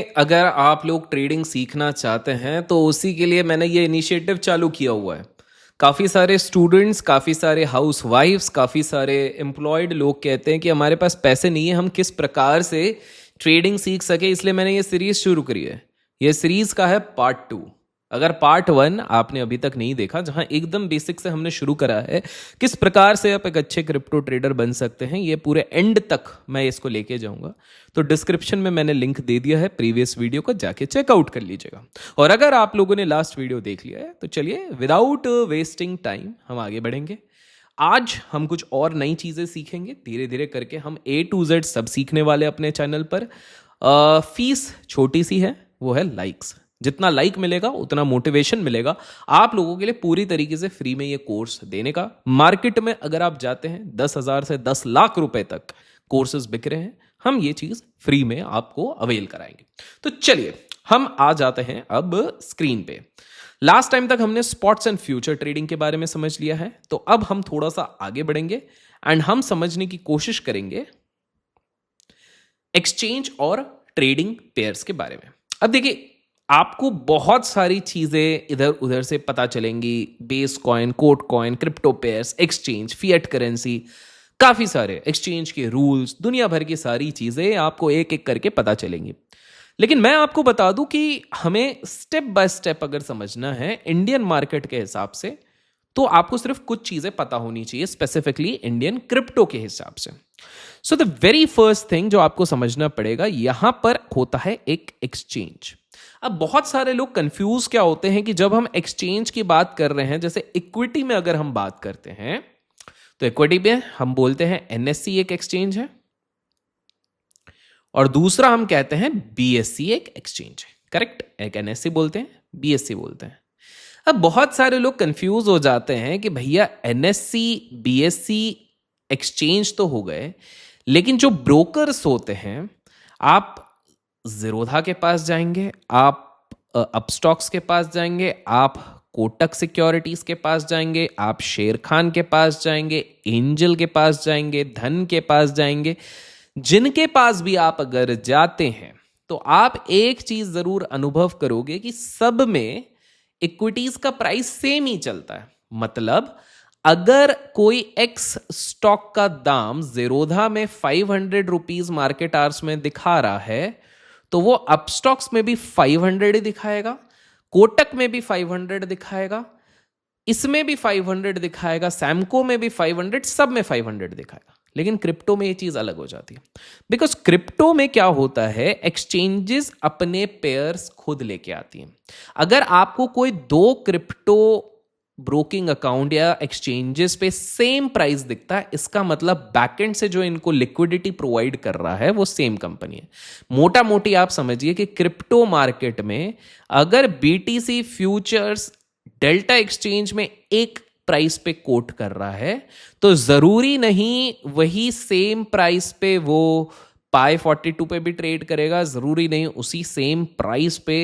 अगर आप लोग ट्रेडिंग सीखना चाहते हैं तो उसी के लिए मैंने ये इनिशिएटिव चालू किया हुआ है। काफ़ी सारे स्टूडेंट्स, काफ़ी सारे हाउस वाइफ्स, काफ़ी सारे एम्प्लॉयड लोग कहते हैं कि हमारे पास पैसे नहीं है, हम किस प्रकार से ट्रेडिंग सीख सके, इसलिए मैंने ये सीरीज़ शुरू करी है। ये सीरीज़ का है पार्ट 2। अगर पार्ट 1 आपने अभी तक नहीं देखा, जहां एकदम बेसिक से हमने शुरू करा है किस प्रकार से आप एक अच्छे क्रिप्टो ट्रेडर बन सकते हैं, ये पूरे एंड तक मैं इसको लेके जाऊंगा। तो डिस्क्रिप्शन में मैंने लिंक दे दिया है प्रीवियस वीडियो का, जाके चेकआउट कर लीजिएगा। और अगर आप लोगों ने लास्ट वीडियो देख लिया है तो चलिए विदाउट वेस्टिंग टाइम हम आगे बढ़ेंगे। आज हम कुछ और नई चीज़ें सीखेंगे, धीरे धीरे करके हम A to Z सब सीखने वाले अपने चैनल पर। फीस छोटी सी है, वो है लाइक्स। जितना लाइक मिलेगा उतना मोटिवेशन मिलेगा आप लोगों के लिए पूरी तरीके से फ्री में ये कोर्स देने का। मार्केट में अगर आप जाते हैं 10,000 से 10 लाख रुपए तक कोर्सेज बिक रहे हैं, हम ये चीज फ्री में आपको अवेल कराएंगे। तो चलिए हम आ जाते हैं अब स्क्रीन पे। लास्ट टाइम तक हमने स्पॉट्स एंड फ्यूचर ट्रेडिंग के बारे में समझ लिया है, तो अब हम थोड़ा सा आगे बढ़ेंगे एंड हम समझने की कोशिश करेंगे एक्सचेंज और ट्रेडिंग पेयर्स के बारे में। अब देखिए, आपको बहुत सारी चीजें इधर उधर से पता चलेंगी, base coin, quote coin, crypto pairs, exchange, fiat currency, काफी सारे एक्सचेंज के रूल्स, दुनिया भर की सारी चीजें आपको एक एक करके पता चलेंगी। लेकिन मैं आपको बता दूं कि हमें स्टेप बाय स्टेप अगर समझना है इंडियन मार्केट के हिसाब से, तो आपको सिर्फ कुछ चीजें पता होनी चाहिए, स्पेसिफिकली इंडियन क्रिप्टो के हिसाब से। So the very first thing जो आपको समझना पड़ेगा, यहां पर होता है एक एक्सचेंज। अब बहुत सारे लोग कंफ्यूज क्या होते हैं कि जब हम एक्सचेंज की बात कर रहे हैं, जैसे इक्विटी में अगर हम बात करते हैं तो इक्विटी में हम बोलते हैं एनएससी एक एक्सचेंज है और दूसरा हम कहते हैं बीएससी एक एक्सचेंज है। करेक्ट, एक एनएससी बोलते हैं, बीएससी बोलते हैं। अब बहुत सारे लोग कंफ्यूज हो जाते हैं कि भैया एनएससी बीएससी एक्सचेंज तो हो गए, लेकिन जो ब्रोकर्स होते हैं, आप ज़ीरोधा के पास जाएंगे, आप अपस्टॉक्स के पास जाएंगे, आप कोटक सिक्योरिटीज के पास जाएंगे, आप शेर खान के पास जाएंगे, एंजल के पास जाएंगे, धन के पास जाएंगे, जिनके पास भी आप अगर जाते हैं तो आप एक चीज जरूर अनुभव करोगे कि सब में इक्विटीज का प्राइस सेम ही चलता है। मतलब अगर कोई एक्स स्टॉक का दाम ज़ीरोधा में 500 रुपीज मार्केट आवर्स में दिखा रहा है, तो वो अपस्टॉक्स में भी 500 ही दिखाएगा, कोटक में भी 500 दिखाएगा, इसमें भी 500 दिखाएगा, सैमको में भी 500, सब में 500 दिखाएगा। लेकिन क्रिप्टो में ये चीज अलग हो जाती है, बिकॉज क्रिप्टो में क्या होता है, एक्सचेंजेस अपने पेयर्स खुद लेके आती हैं। अगर आपको कोई 2 क्रिप्टो ब्रोकिंग अकाउंट या एक्सचेंजेस पे सेम प्राइस दिखता है, इसका मतलब बैकएंड से जो इनको लिक्विडिटी प्रोवाइड कर रहा है वो सेम कंपनी है। मोटा मोटी आप समझिए कि क्रिप्टो मार्केट में अगर बीटीसी फ्यूचर्स डेल्टा एक्सचेंज में एक प्राइस पे कोट कर रहा है, तो जरूरी नहीं वही सेम प्राइस पे वो पाई 42 पे भी ट्रेड करेगा, जरूरी नहीं उसी सेम प्राइस पे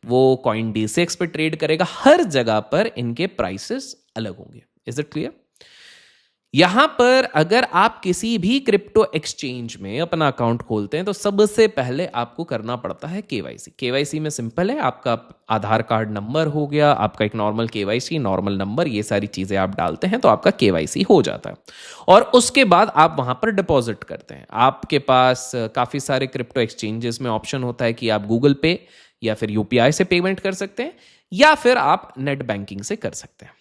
वो कॉइन D6 पे ट्रेड करेगा। हर जगह पर इनके प्राइसेस अलग होंगे। Is it clear? यहां पर अगर आप किसी भी क्रिप्टो एक्सचेंज में अपना अकाउंट खोलते हैं तो सबसे पहले आपको करना पड़ता है केवाईसी। केवाईसी में सिंपल है, आपका आधार कार्ड नंबर हो गया, आपका एक नॉर्मल केवाईसी, नॉर्मल नंबर, ये सारी चीजें आप डालते हैं तो आपका केवाईसी हो जाता है। और उसके बाद आप वहां पर डिपॉजिट करते हैं। आपके पास काफी सारे क्रिप्टो एक्सचेंजेस में ऑप्शन होता है कि आप गूगल पे या फिर यूपीआई से पेमेंट कर सकते हैं, या फिर आप नेट बैंकिंग से कर सकते हैं।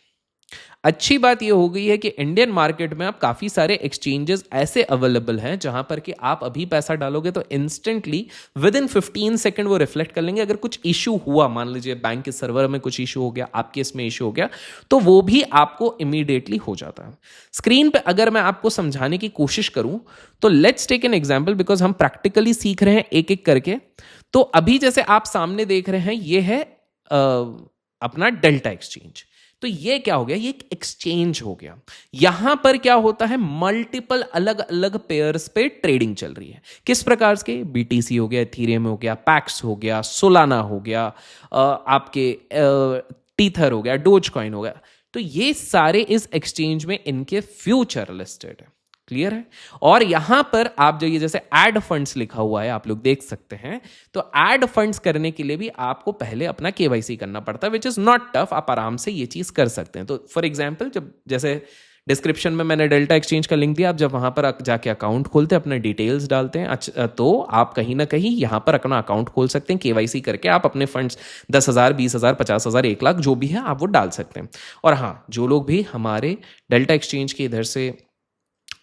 अच्छी बात यह हो गई है कि इंडियन मार्केट में अब काफी सारे एक्सचेंजेस ऐसे अवेलेबल हैं जहां पर कि आप अभी पैसा डालोगे तो इंस्टेंटली विद इन 15 सेकंड वो रिफ्लेक्ट कर लेंगे। अगर कुछ इशू हुआ, मान लीजिए बैंक के सर्वर में कुछ इशू हो गया, आपके इसमें इशू हो गया, तो वो भी आपको इमीडिएटली हो जाता है। स्क्रीन पे अगर मैं आपको समझाने की कोशिश करूं तो let's take an example, because हम प्रैक्टिकली सीख रहे हैं एक एक करके। तो अभी जैसे आप सामने देख रहे हैं, ये है अपना डेल्टा एक्सचेंज। तो ये क्या हो गया, ये एक एक्सचेंज हो गया। यहां पर क्या होता है, मल्टीपल अलग अलग पेयर्स पे ट्रेडिंग चल रही है। किस प्रकार के, बीटीसी हो गया, इथेरियम हो गया, पैक्स हो गया, सोलाना हो गया, आपके टीथर हो गया, डोज कॉइन हो गया। तो ये सारे इस एक्सचेंज में इनके फ्यूचर लिस्टेड है। क्लियर है? और यहां पर आप जो ये जैसे ऐड फंड्स लिखा हुआ है आप लोग देख सकते हैं, तो ऐड फंड्स करने के लिए भी आपको पहले अपना केवाईसी करना पड़ता है, विच इज नॉट टफ। आप आराम से ये चीज कर सकते हैं। तो फॉर एग्जाम्पल, जब जैसे डिस्क्रिप्शन में मैंने डेल्टा एक्सचेंज का लिंक दिया, आप जब वहां पर जाके अकाउंट खोलते हैं, अपने डिटेल्स डालते हैं, अच्छा तो आप कहीं ना कहीं यहां पर अपना अकाउंट खोल सकते हैं। केवाईसी करके आप अपने फंड्स 10,000, 20,000, 50,000, 1 लाख जो भी है आप वो डाल सकते हैं। और हाँ, जो लोग भी हमारे डेल्टा एक्सचेंज के इधर से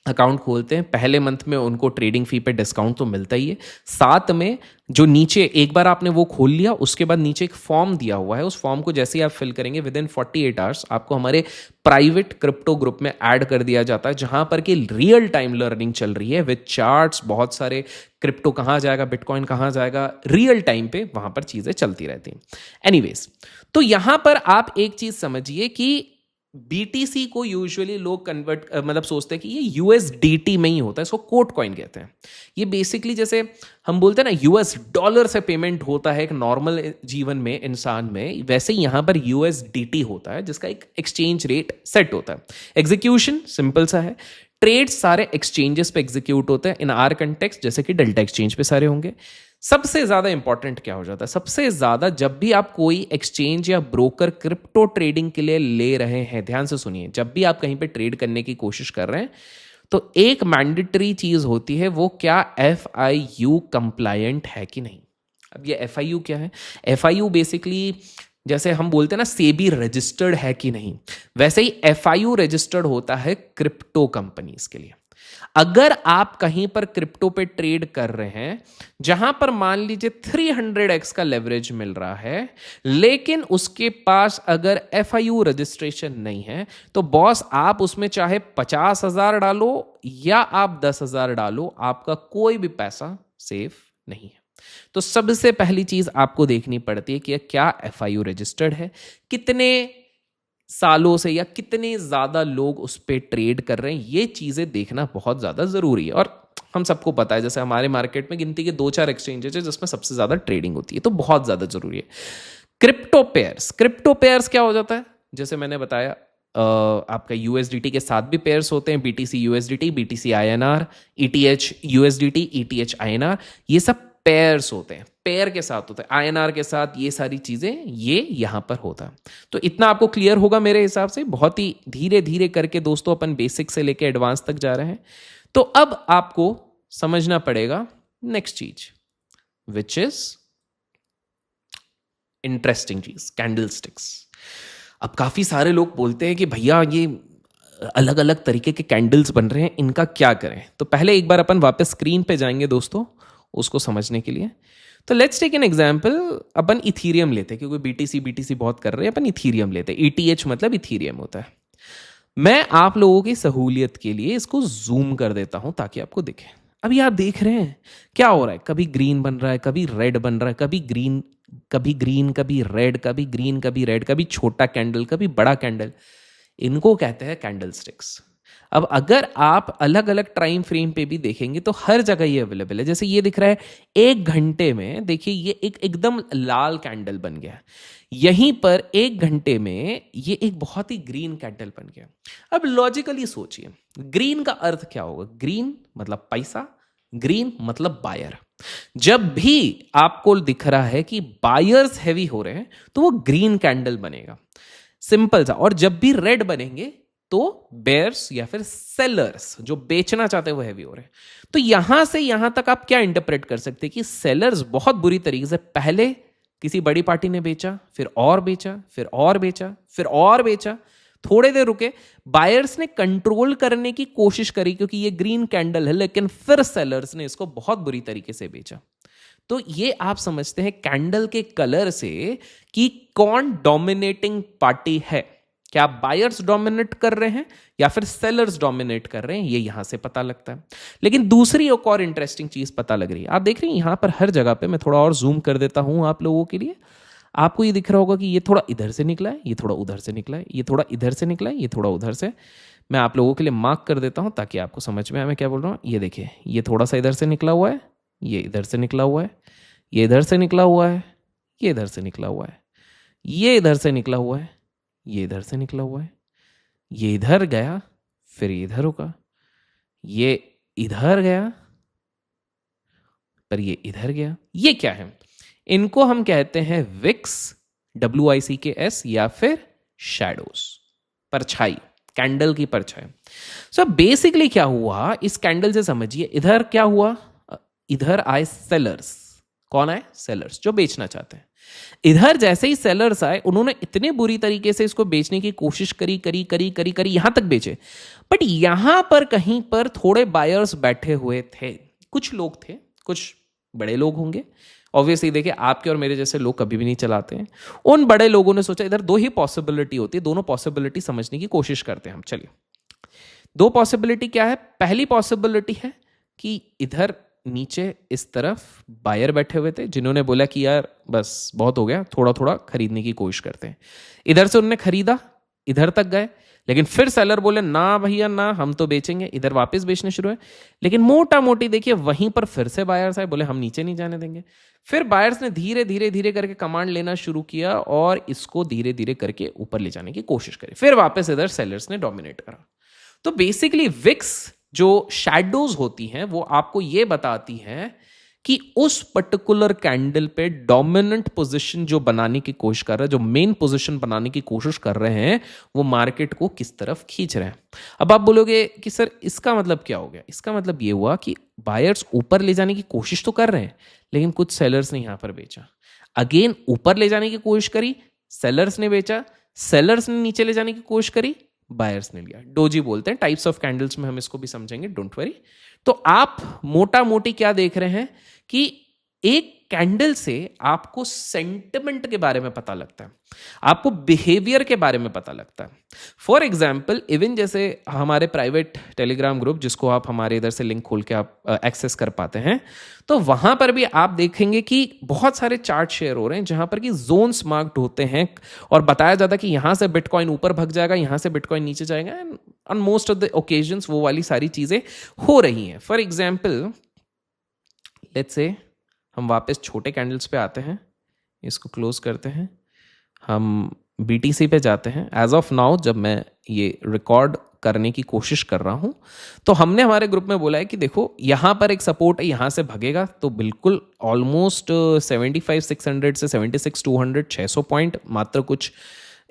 अकाउंट खोलते हैं, पहले मंथ में उनको ट्रेडिंग फी पे डिस्काउंट तो मिलता ही है। साथ में जो नीचे एक बार आपने वो खोल लिया, उसके बाद नीचे एक फॉर्म दिया हुआ है, उस फॉर्म को जैसे ही आप फिल करेंगे विद इन 48 आवर्स आपको हमारे प्राइवेट क्रिप्टो ग्रुप में ऐड कर दिया जाता है, जहां पर कि रियल टाइम लर्निंग चल रही है विद चार्ट्स। बहुत सारे क्रिप्टो कहाँ जाएगा, बिटकॉइन कहाँ जाएगा, रियल टाइम पे वहां पर चीजें चलती रहती हैं। एनीवेज, तो यहां पर आप एक चीज समझिए कि बीटीसी को यूजुअली लोग कन्वर्ट मतलब सोचते हैं कि ये यूएसडीटी में ही होता है, इसको कोट कॉइन कहते हैं। ये बेसिकली जैसे हम बोलते हैं ना यूएस डॉलर से पेमेंट होता है एक नॉर्मल जीवन में इंसान में, वैसे ही यहां पर यूएसडीटी होता है जिसका एक एक्सचेंज रेट सेट होता है। एग्जीक्यूशन सिंपल सा है, ट्रेड्स सारे एक्सचेंजेस पे एग्जीक्यूट होते हैं इन आर कंटेक्स्ट, जैसे कि डेल्टा एक्सचेंज पे सारे होंगे। सबसे ज्यादा इंपॉर्टेंट क्या हो जाता है, सबसे ज्यादा जब भी आप कोई एक्सचेंज या ब्रोकर क्रिप्टो ट्रेडिंग के लिए ले रहे हैं, ध्यान से सुनिए, जब भी आप कहीं पे ट्रेड करने की कोशिश कर रहे हैं तो एक मैंडेटरी चीज होती है, वो क्या FIU कंप्लायंट है कि नहीं। अब ये FIU क्या है? FIU बेसिकली जैसे हम बोलते हैं ना सेबी रजिस्टर्ड है कि नहीं, वैसे ही FIU रजिस्टर्ड होता है क्रिप्टो कंपनीज के लिए। अगर आप कहीं पर क्रिप्टो पे ट्रेड कर रहे हैं जहां पर मान लीजिए 300x का लेवरेज मिल रहा है, लेकिन उसके पास अगर FIU रजिस्ट्रेशन नहीं है, तो बॉस आप उसमें चाहे 50,000 डालो या आप 10,000 डालो, आपका कोई भी पैसा सेफ नहीं है। तो सबसे पहली चीज आपको देखनी पड़ती है कि क्या FIU रजिस्टर्ड है, कितने सालों से या कितने ज्यादा लोग उस पर ट्रेड कर रहे हैं, ये चीजें देखना बहुत ज्यादा जरूरी है। और हम सबको पता है जैसे हमारे मार्केट में गिनती के 2-4 एक्सचेंजेस है जिसमें सबसे ज्यादा ट्रेडिंग होती है, तो बहुत ज्यादा जरूरी है। क्रिप्टो पेयर्स क्या हो जाता है, जैसे मैंने बताया आपका USDT के साथ भी पेयर्स होते हैं, BTC USDT, BTC INR, ETH USDT, ETH INR, ये सब पेयर्स होते हैं, पेयर के साथ होता है, INR के साथ, ये सारी चीजें ये यहां पर होता है। तो इतना आपको क्लियर होगा मेरे हिसाब से। बहुत ही धीरे धीरे करके दोस्तों अपन बेसिक से लेके एडवांस तक जा रहे हैं। तो अब आपको समझना पड़ेगा नेक्स्ट चीज, विच इज इंटरेस्टिंग चीज, कैंडलस्टिक्स। अब काफी सारे लोग बोलते हैं कि भैया ये अलग अलग तरीके के कैंडल्स बन रहे हैं, इनका क्या करें। तो पहले एक बार अपन वापस स्क्रीन पे जाएंगे दोस्तों उसको समझने के लिए। तो लेट्स टेक एन एग्जांपल, अपन इथीरियम लेते हैं, क्योंकि BTC बहुत कर रहे हैं, अपन इथीरियम लेते हैं। ETH मतलब इथीरियम होता है। मैं आप लोगों की सहूलियत के लिए इसको जूम कर देता हूं ताकि आपको दिखे। अभी आप देख रहे हैं क्या हो रहा है, कभी ग्रीन बन रहा है, कभी रेड बन रहा है, कभी ग्रीन, कभी ग्रीन, कभी रेड, कभी ग्रीन, कभी रेड, कभी छोटा कैंडल, कभी बड़ा कैंडल। इनको कहते हैं कैंडलस्टिक्स। अब अगर आप अलग अलग टाइम फ्रेम पे भी देखेंगे तो हर जगह ये अवेलेबल है। जैसे ये दिख रहा है 1 घंटे में, देखिए ये एक एकदम लाल कैंडल बन गया। यहीं पर 1 घंटे में ये एक बहुत ही ग्रीन कैंडल बन गया। अब लॉजिकली सोचिए, ग्रीन का अर्थ क्या होगा? ग्रीन मतलब पैसा, ग्रीन मतलब बायर। जब भी आपको दिख रहा है कि बायर्स हैवी हो रहे हैं तो वो ग्रीन कैंडल बनेगा, सिंपल सा। और जब भी रेड बनेंगे तो बेयर्स या फिर सेलर्स जो बेचना चाहते हैं वो हैवी हो रहे हैं। तो यहां से यहां तक आप क्या इंटरप्रेट कर सकते हैं कि सेलर्स बहुत बुरी तरीके से, पहले किसी बड़ी पार्टी ने बेचा, फिर और बेचा, फिर और बेचा, फिर और बेचा, थोड़े देर रुके, बायर्स ने कंट्रोल करने की कोशिश करी क्योंकि ये ग्रीन कैंडल है, लेकिन फिर सेलर्स ने इसको बहुत बुरी तरीके से बेचा। तो ये आप समझते हैं कैंडल के कलर से कि कौन डोमिनेटिंग पार्टी है। क्या बायर्स डोमिनेट कर रहे हैं या फिर सेलर्स डोमिनेट कर रहे हैं, ये यहां से पता लगता है। लेकिन दूसरी एक और इंटरेस्टिंग चीज पता लग रही है। आप देख रहे हैं यहां पर हर जगह पे, मैं थोड़ा और जूम कर देता हूं आप लोगों के लिए। आपको ये दिख रहा होगा कि ये थोड़ा इधर से निकला है, ये थोड़ा उधर से निकला है, ये थोड़ा इधर से निकला है, ये थोड़ा उधर से। मैं आप लोगों के लिए मार्क कर देता हूं ताकि आपको समझ में आए मैं क्या बोल रहा हूं। ये देखिए, ये थोड़ा सा इधर से निकला हुआ है, ये इधर से निकला हुआ है, ये इधर से निकला हुआ है, ये इधर से निकला हुआ है, ये इधर से निकला हुआ है, ये इधर से निकला हुआ है, ये इधर गया, फिर इधर रुका, ये इधर गया, पर ये इधर गया। ये क्या है? इनको हम कहते हैं विक्स, WICKS, या फिर शैडोज, परछाई, कैंडल की परछाई। सो बेसिकली क्या हुआ इस कैंडल से समझिए, इधर क्या हुआ, इधर आए सेलर्स। कौन आए? सेलर्स, जो बेचना चाहते हैं। इधर जैसे ही सेलर्स आए, उन्होंने इतने बुरी तरीके से इसको बेचने की कोशिश करी यहां तक बेचे, बट यहां पर कहीं पर थोड़े बायर्स बैठे हुए थे। कुछ लोग थे, कुछ बड़े लोग होंगे ऑब्वियसली। देखिए, आपके और मेरे जैसे लोग कभी भी नहीं चलाते हैं। उन बड़े लोगों ने सोचा इधर दो ही पॉसिबिलिटी होती है, दोनों पॉसिबिलिटी समझने की कोशिश करते हैं हम। चलिए, दो पॉसिबिलिटी क्या है? पहली पॉसिबिलिटी है कि इधर नीचे इस तरफ बायर बैठे हुए थे, जिन्होंने बोला कि यार बस बहुत हो गया, थोड़ा थोड़ा खरीदने की कोशिश करते हैं। इधर से उन्होंने खरीदा, इधर तक गए, लेकिन फिर सेलर बोले ना भैया ना, हम तो बेचेंगे। इधर वापस बेचने शुरू है, लेकिन मोटा मोटी देखिए वहीं पर फिर से बायर्स आए, बोले हम नीचे नहीं जाने देंगे। फिर बायर्स ने धीरे धीरे धीरे करके कमांड लेना शुरू किया और इसको धीरे धीरे करके ऊपर ले जाने की कोशिश करी। फिर वापस इधर सेलर्स ने डोमिनेट करा। तो बेसिकली विक्स जो शैडोज होती हैं वो आपको ये बताती हैं कि उस पर्टिकुलर कैंडल पे डोमिनेंट पोजीशन जो बनाने की कोशिश कर रहा है, जो मेन पोजीशन बनाने की कोशिश कर रहे हैं, वो मार्केट को किस तरफ खींच रहे हैं। अब आप बोलोगे कि सर इसका मतलब क्या हो गया? इसका मतलब ये हुआ कि बायर्स ऊपर ले जाने की कोशिश तो कर रहे हैं, लेकिन कुछ सेलर्स ने यहां पर बेचा। अगेन ऊपर ले जाने की कोशिश करी, सेलर्स ने बेचा। सेलर्स ने नीचे ले जाने की कोशिश करी, बायर्स ने लिया। डोजी बोलते हैं, टाइप्स ऑफ कैंडल्स में हम इसको भी समझेंगे, डोंट वरी। तो आप मोटा मोटी क्या देख रहे हैं कि एक कैंडल से आपको सेंटिमेंट के बारे में पता लगता है, आपको बिहेवियर के बारे में पता लगता है। फॉर एग्जाम्पल, इवन जैसे हमारे प्राइवेट टेलीग्राम ग्रुप, जिसको आप हमारे इधर से लिंक खोल के आप एक्सेस कर पाते हैं, तो वहां पर भी आप देखेंगे कि बहुत सारे चार्ट शेयर हो रहे हैं जहां पर कि जोन्स मार्क्ड होते हैं और बताया जाता है कि यहां से बिटकॉइन ऊपर भग जाएगा, यहां से बिटकॉइन नीचे जाएगा। And on most of the occasions वो वाली सारी चीजें हो रही हैं। फॉर एग्जाम्पल, लेट्स से हम वापस छोटे कैंडल्स पे आते हैं, इसको क्लोज करते हैं, हम BTC पे जाते हैं। एज ऑफ नाउ जब मैं ये रिकॉर्ड करने की कोशिश कर रहा हूं, तो हमने हमारे ग्रुप में बोला है कि देखो यहां पर एक सपोर्ट है, यहां से भगेगा तो बिल्कुल ऑलमोस्ट 75-600 से 76-200 600 पॉइंट मात्र कुछ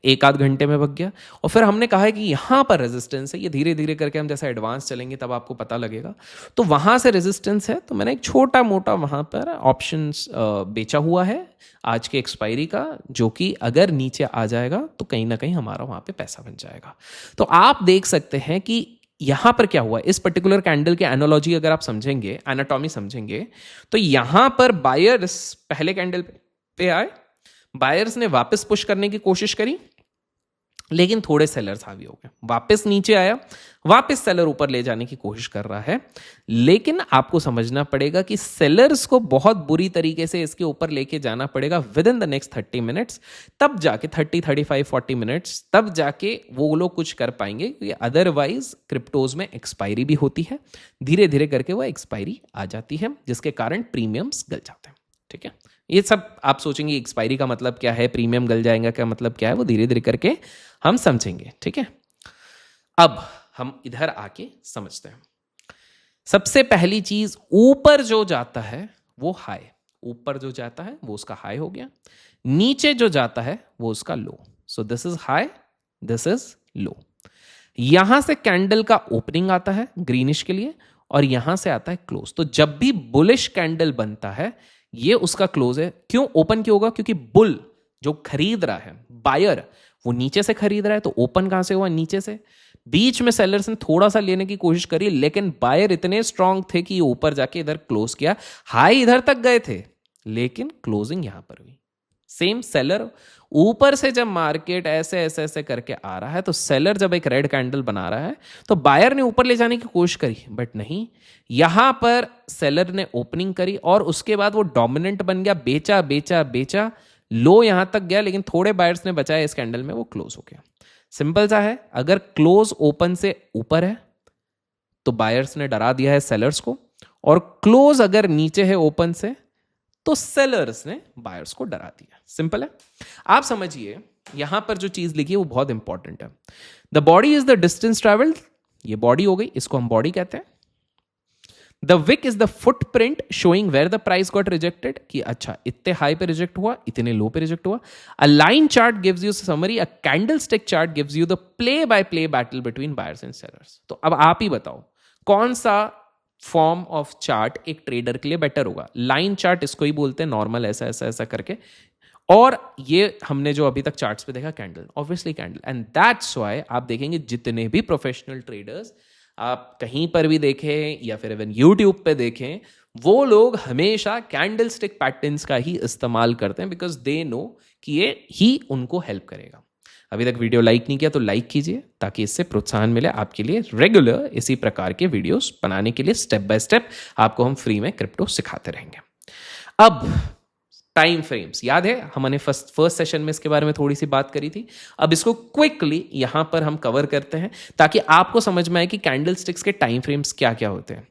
एक आध घंटे में भग गया। और फिर हमने कहा है कि यहां पर रेजिस्टेंस है, ये धीरे धीरे करके हम जैसा एडवांस चलेंगे तब आपको पता लगेगा। तो वहां से रेजिस्टेंस है, तो मैंने एक छोटा मोटा वहां पर ऑप्शंस बेचा हुआ है आज के एक्सपायरी का, जो कि अगर नीचे आ जाएगा तो कहीं ना कहीं हमारा वहां पे पैसा बन जाएगा। तो आप देख सकते हैं कि यहां पर क्या हुआ। इस पर्टिकुलर कैंडल के एनालॉजी अगर आप समझेंगे, एनाटॉमी समझेंगे, तो यहां पर बायर्स पहले कैंडल पे आए, बायर्स ने वापस पुश करने की कोशिश करी, लेकिन थोड़े सेलर्स हावी हो गए। वापस नीचे आया, वापस सेलर ऊपर ले जाने की कोशिश कर रहा है, लेकिन आपको समझना पड़ेगा कि सेलर्स को बहुत बुरी तरीके से इसके ऊपर लेके जाना पड़ेगा with in the next 30 minutes, तब जाके 30, 35, 40 मिनट्स, तब जाके वो लोग कुछ कर पाएंगे, क्योंकि अदरवाइज क्रिप्टोज में एक्सपायरी भी होती है, धीरे धीरे करके वो एक्सपायरी आ जाती है, जिसके कारण प्रीमियम्स गल जाते हैं। ठीक है, ये सब आप सोचेंगे एक्सपायरी का मतलब क्या है, प्रीमियम गल जाएगा का मतलब क्या है, वो धीरे धीरे करके हम समझेंगे। ठीक है, अब हम इधर आके समझते हैं। सबसे पहली चीज, ऊपर जो जाता है वो हाई, ऊपर जो जाता है वो उसका हाई हो गया, नीचे जो जाता है वो उसका low. So this is high, this is low. यहां से कैंडल का ओपनिंग आता है ग्रीनिश के लिए, और यहां से आता है क्लोज। तो जब भी बुलिश कैंडल बनता है, ये उसका क्लोज है। क्यों ओपन क्यों होगा? क्योंकि बुल जो खरीद रहा है, बायर, वो नीचे से खरीद रहा है, तो ओपन कहां से हुआ? नीचे से। बीच में सेलर्स ने थोड़ा सा लेने की कोशिश करी, लेकिन बायर इतने स्ट्रांग थे कि ऊपर जाके इधर क्लोज किया। हाई इधर तक गए थे, लेकिन क्लोजिंग यहां पर हुई। सेम सेलर ऊपर से जब मार्केट ऐसे ऐसे ऐसे करके आ रहा है, तो सेलर जब एक रेड कैंडल बना रहा है, तो बायर ने ऊपर ले जाने की कोशिश करी, बट नहीं। यहां पर सेलर ने ओपनिंग करी और उसके बाद वो डोमिनेंट बन गया, बेचा बेचा बेचा, लो यहां तक गया, लेकिन थोड़े बायर्स ने बचाया इस कैंडल में, वो क्लोज हो गया। सिंपल सा है, अगर क्लोज ओपन से ऊपर है तो बायर्स ने डरा दिया है सेलर्स को, और क्लोज अगर नीचे है ओपन से तो सेलर्स ने बायर्स को डरा दिया। सिंपल है। आप समझिए यहां पर जो चीज लिखी है वो बहुत इंपॉर्टेंट है। The body is the distance travelled, ये बॉडी हो गई, इसको हम बॉडी कहते हैं। The wick is the footprint showing where the price got rejected, कि अच्छा इतने हाई पे रिजेक्ट हुआ, इतने लो पे रिजेक्ट हुआ. A line chart gives you summary, a candle stick chart gives you the play by play battle between buyers and sellers. तो अब आप ही बताओ कौन सा फॉर्म ऑफ चार्ट एक ट्रेडर के लिए बेटर होगा. लाइन चार्ट इसको ही बोलते हैं, नॉर्मल ऐसा ऐसा ऐसा करके, और ये हमने जो अभी तक चार्ट्स पे देखा candle, obviously candle. And that's why आप देखेंगे जितने भी प्रोफेशनल ट्रेडर्स आप कहीं पर भी देखें या फिर इवन यूट्यूब पे देखें, वो लोग हमेशा कैंडल स्टिक पैटर्न्स का ही इस्तेमाल करते हैं, बिकॉज दे नो कि ये ही उनको हेल्प करेगा. अभी तक वीडियो लाइक नहीं किया तो लाइक कीजिए, ताकि इससे प्रोत्साहन मिले आपके लिए रेगुलर इसी प्रकार के वीडियोस बनाने के लिए. स्टेप बाय स्टेप आपको हम फ्री में क्रिप्टो सिखाते रहेंगे. अब टाइम फ्रेम्स याद है, हमने फर्स्ट सेशन में इसके बारे में थोड़ी सी बात करी थी. अब इसको क्विकली यहां पर हम कवर करते हैं, ताकि आपको समझ में आए कि कैंडल स्टिक्स के टाइम फ्रेम्स क्या क्या होते हैं.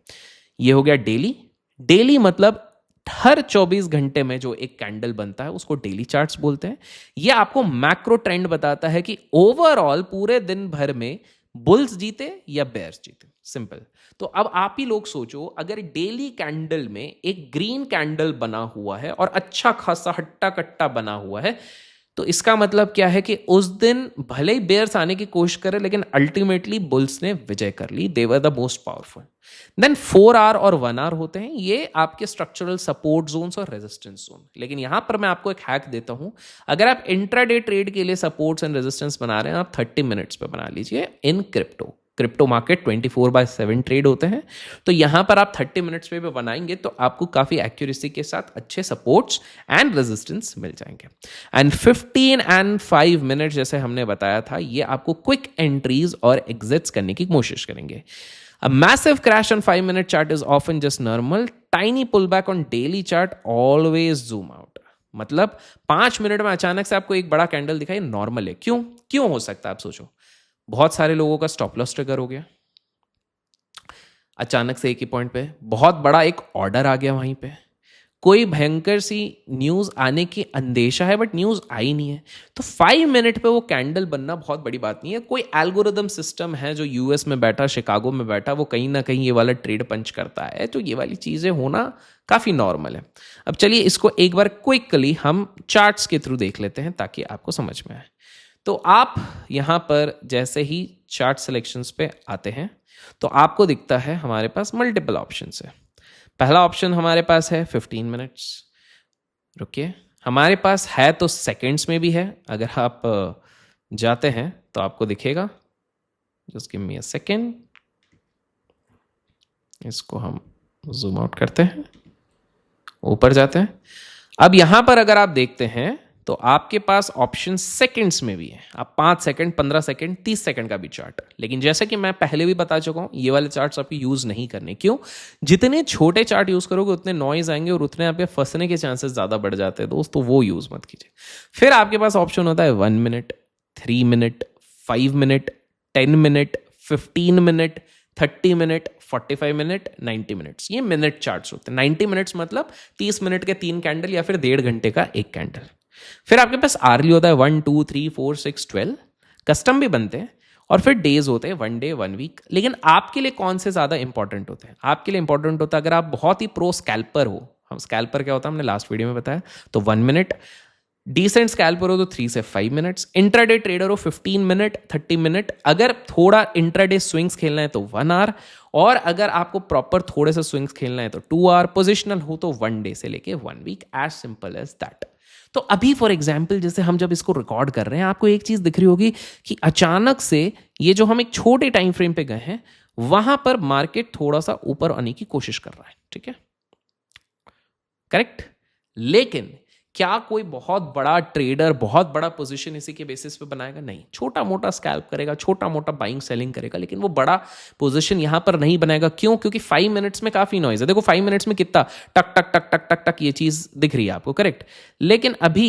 ये हो गया डेली. डेली मतलब हर 24 घंटे में जो एक कैंडल बनता है उसको डेली चार्ट्स बोलते हैं. ये आपको मैक्रो ट्रेंड बताता है कि ओवरऑल पूरे दिन भर में बुल्स जीते या बेयर्स जीते. सिंपल. तो अब आप ही लोग सोचो, अगर डेली कैंडल में एक ग्रीन कैंडल बना हुआ है और अच्छा खासा हट्टा कट्टा बना हुआ है, तो इसका मतलब क्या है कि उस दिन भले ही बेयर्स आने की कोशिश करे, लेकिन अल्टीमेटली बुल्स ने विजय कर ली. They were the most powerful. Then 4 hour और 1 आवर होते हैं, ये आपके स्ट्रक्चरल सपोर्ट जोन्स और रेजिस्टेंस जोन. लेकिन यहां पर मैं आपको एक हैक देता हूं. अगर आप इंट्राडे ट्रेड के लिए सपोर्ट्स एंड रेजिस्टेंस बना रहे हैं, आप 30 मिनट्स पे बना लीजिए. इन क्रिप्टो मार्केट 24/7 ट्रेड होते हैं, तो यहां पर आप 30 मिनट्स पे भी बनाएंगे तो आपको काफी एक्यूरेसी के साथ अच्छे सपोर्ट्स एंड रेजिस्टेंस मिल जाएंगे. एंड 15 एंड 5 मिनट जैसे हमने बताया था, ये आपको क्विक एंट्रीज और एग्जिट्स करने की कोशिश करेंगे. A massive crash on 5-minute chart is often just normal. Tiny pullback on daily chart always zoom out. मतलब 5 मिनट में अचानक से आपको एक बड़ा कैंडल दिखाई, नॉर्मल है. क्यों हो सकता है आप सोचो. बहुत सारे लोगों का स्टॉप लॉस ट्रिगर हो गया अचानक से एक ही पॉइंट पे, बहुत बड़ा एक ऑर्डर आ गया वहीं पे, कोई भयंकर सी न्यूज आने की अंदेशा है बट न्यूज आई नहीं है. तो 5 मिनट पे वो कैंडल बनना बहुत बड़ी बात नहीं है. कोई एल्गोरिदम सिस्टम है जो यूएस में बैठा, शिकागो में बैठा, वो कहीं ना कहीं ये वाला ट्रेड पंच करता है, तो ये वाली चीजें होना काफी नॉर्मल है. अब चलिए इसको एक बार क्विकली हम चार्ट्स के थ्रू देख लेते हैं ताकि आपको समझ में आए. तो आप यहां पर जैसे ही चार्ट सिलेक्शंस पे आते हैं तो आपको दिखता है हमारे पास मल्टीपल ऑप्शंस है. पहला ऑप्शन हमारे पास है 15 मिनट्स. रुकिए, हमारे पास है तो सेकंड्स में भी है. अगर आप जाते हैं तो आपको दिखेगा. Just give me a second. इसको हम जूम आउट करते हैं, ऊपर जाते हैं. अब यहां पर अगर आप देखते हैं तो आपके पास ऑप्शन सेकंड्स में भी है. आप 5 सेकंड, 15 सेकंड, 30 सेकंड का भी चार्ट. लेकिन जैसे कि मैं पहले भी बता चुका हूं, ये वाले चार्ट्स आपको यूज नहीं करने. क्यों? जितने छोटे चार्ट यूज करोगे उतने नॉइज आएंगे और उतने आपके फंसने के चांसेस ज्यादा बढ़ जाते हैं दोस्तों, वो यूज मत कीजिए. फिर आपके पास ऑप्शन होता है 1 minute, 3 minute, 5 minute, 10 minute, 15 minute, 30 minute, 45 minute, 90 minutes. ये मिनट चार्ट्स होते हैं. 90 मिनट्स मतलब 30 मिनट के 3 कैंडल या फिर 1.5 घंटे का एक कैंडल. फिर आपके पास आर्ली होता है 1, 2, 3, 4, 6, 12. कस्टम भी बनते हैं. और फिर डेज होते हैं 1 डे, 1 वीक. लेकिन आपके लिए कौन से ज्यादा इंपॉर्टेंट होते हैं? आपके लिए इंपॉर्टेंट होता है अगर आप बहुत ही प्रो स्कैल्पर हो. हम स्कैल्पर क्या होता है हमने लास्ट वीडियो में बताया, तो 1 मिनट. डिसेंट स्कैल्पर हो तो 3 से 5 मिनट्स. इंट्राडे ट्रेडर हो 15 मिनट, 30 मिनट. अगर थोड़ा इंट्राडे स्विंग्स खेलना है तो 1 आवर. और अगर आपको प्रॉपर थोड़े से स्विंग्स खेलना है तो 2 आवर. पोजिशनल हो तो 1 डे से लेके 1 week. As simple as that. तो अभी फॉर एग्जाम्पल जैसे हम जब इसको रिकॉर्ड कर रहे हैं, आपको एक चीज दिख रही होगी कि अचानक से ये जो हम एक छोटे टाइम फ्रेम पे गए हैं, वहां पर मार्केट थोड़ा सा ऊपर आने की कोशिश कर रहा है. ठीक है, करेक्ट. लेकिन क्या कोई बहुत बड़ा ट्रेडर बहुत बड़ा पोजीशन इसी के बेसिस पे बनाएगा? नहीं. छोटा मोटा स्कैल्प करेगा, छोटा मोटा बाइंग सेलिंग करेगा, लेकिन वो बड़ा पोजीशन यहां पर नहीं बनाएगा. क्यों? क्योंकि 5 मिनट्स में काफी नॉइज है. देखो 5 मिनट्स में कितना टक टक टक टक टक टक ये चीज दिख रही है आपको, करेक्ट. लेकिन अभी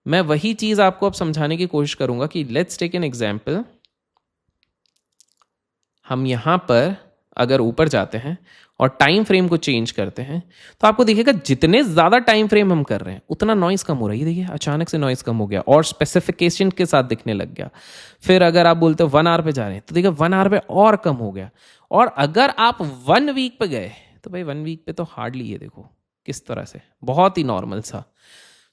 मैं वही चीज आपको अब समझाने की कोशिश करूंगा कि लेट्स टेक एन एग्जाम्पल. हम यहां पर अगर ऊपर जाते हैं और टाइम फ्रेम को चेंज करते हैं तो आपको दिखेगा जितने ज्यादा टाइम फ्रेम हम कर रहे हैं उतना नॉइस कम हो रही है. देखिए अचानक से नॉइस कम हो गया और स्पेसिफिकेशन के साथ दिखने लग गया. फिर अगर आप बोलते हो 1 आवर पे जा रहे हैं तो देखिए 1 आवर पे और कम हो गया. और अगर आप 1 वीक पे गए तो भाई 1 वीक पे तो हार्डली है, देखो किस तरह से, बहुत ही नॉर्मल सा।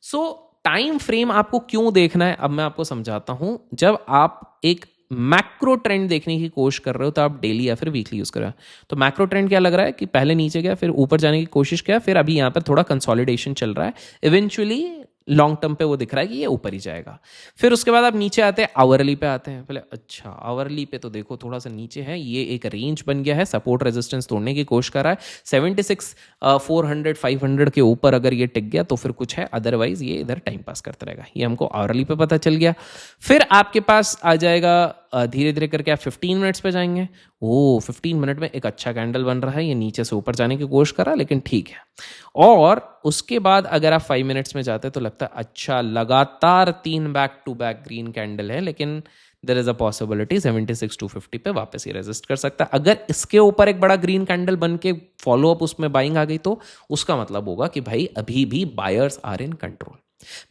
सो टाइम फ्रेम आपको क्यों देखना है, अब मैं आपको समझाता हूं। जब आप एक मैक्रो ट्रेंड देखने की कोशिश कर रहे हो तो आप डेली या फिर वीकली यूज कर रहे हो। तो मैक्रो ट्रेंड क्या लग रहा है कि पहले नीचे गया, फिर ऊपर जाने की कोशिश किया, फिर अभी यहां पर थोड़ा कंसोलिडेशन चल रहा है, इवेंचुअली लॉन्ग टर्म पे वो दिख रहा है कि ये ऊपर ही जाएगा। फिर उसके बाद आप नीचे आते हैं, आवरली पे आते हैं। पहले अच्छा आवरली पे तो देखो थोड़ा सा नीचे है, ये एक रेंज बन गया है, सपोर्ट रेजिस्टेंस तोड़ने की कोशिश कर रहा है। 76 400 500 के ऊपर अगर ये टिक गया तो फिर कुछ है, अदरवाइज ये इधर टाइम पास करता रहेगा। ये हमको आवरली पे पता चल गया। फिर आपके पास आ जाएगा धीरे धीरे करके आप 15 मिनट्स पे जाएंगे। ओ 15 मिनट में एक अच्छा कैंडल बन रहा है, ये नीचे से ऊपर जाने की कोशिश कर रहा है, लेकिन ठीक है। और उसके बाद अगर आप 5 मिनट्स में जाते हैं तो लगता है अच्छा लगातार 3 back to back green candle है, लेकिन देयर इज अ पॉसिबिलिटी 76 250 पे वापस ये रेजिस्ट कर सकता है। अगर इसके ऊपर एक बड़ा ग्रीन कैंडल बन के फॉलो अप उसमें बाइंग आ गई तो उसका मतलब होगा कि भाई अभी भी बायर्स आर इन कंट्रोल।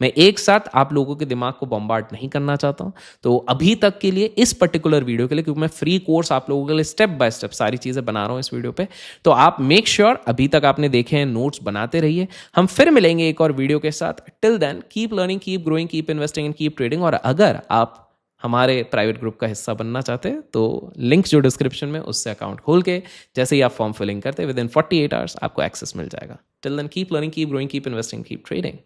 मैं एक साथ आप लोगों के दिमाग को बम्बार्ड नहीं करना चाहता हूं, तो अभी तक के लिए इस पर्टिकुलर वीडियो के लिए, क्योंकि मैं फ्री कोर्स आप लोगों के लिए स्टेप बाय स्टेप सारी चीजें बना रहा हूं इस वीडियो पे, तो आप मेक श्योर अभी तक आपने देखे हैं नोट्स बनाते रहिए। हम फिर मिलेंगे एक और वीडियो के साथ। Till then keep learning, keep growing, keep investing and keep trading. और अगर आप हमारे प्राइवेट ग्रुप का हिस्सा बनना चाहते हैं तो लिंक जो डिस्क्रिप्शन में, उससे अकाउंट खोल के जैसे ही आप फॉर्म फिलिंग करते हैं विद इन 48 आवर्स आपको एक्सेस मिल जाएगा। Till then keep learning, keep growing, keep investing, keep trading.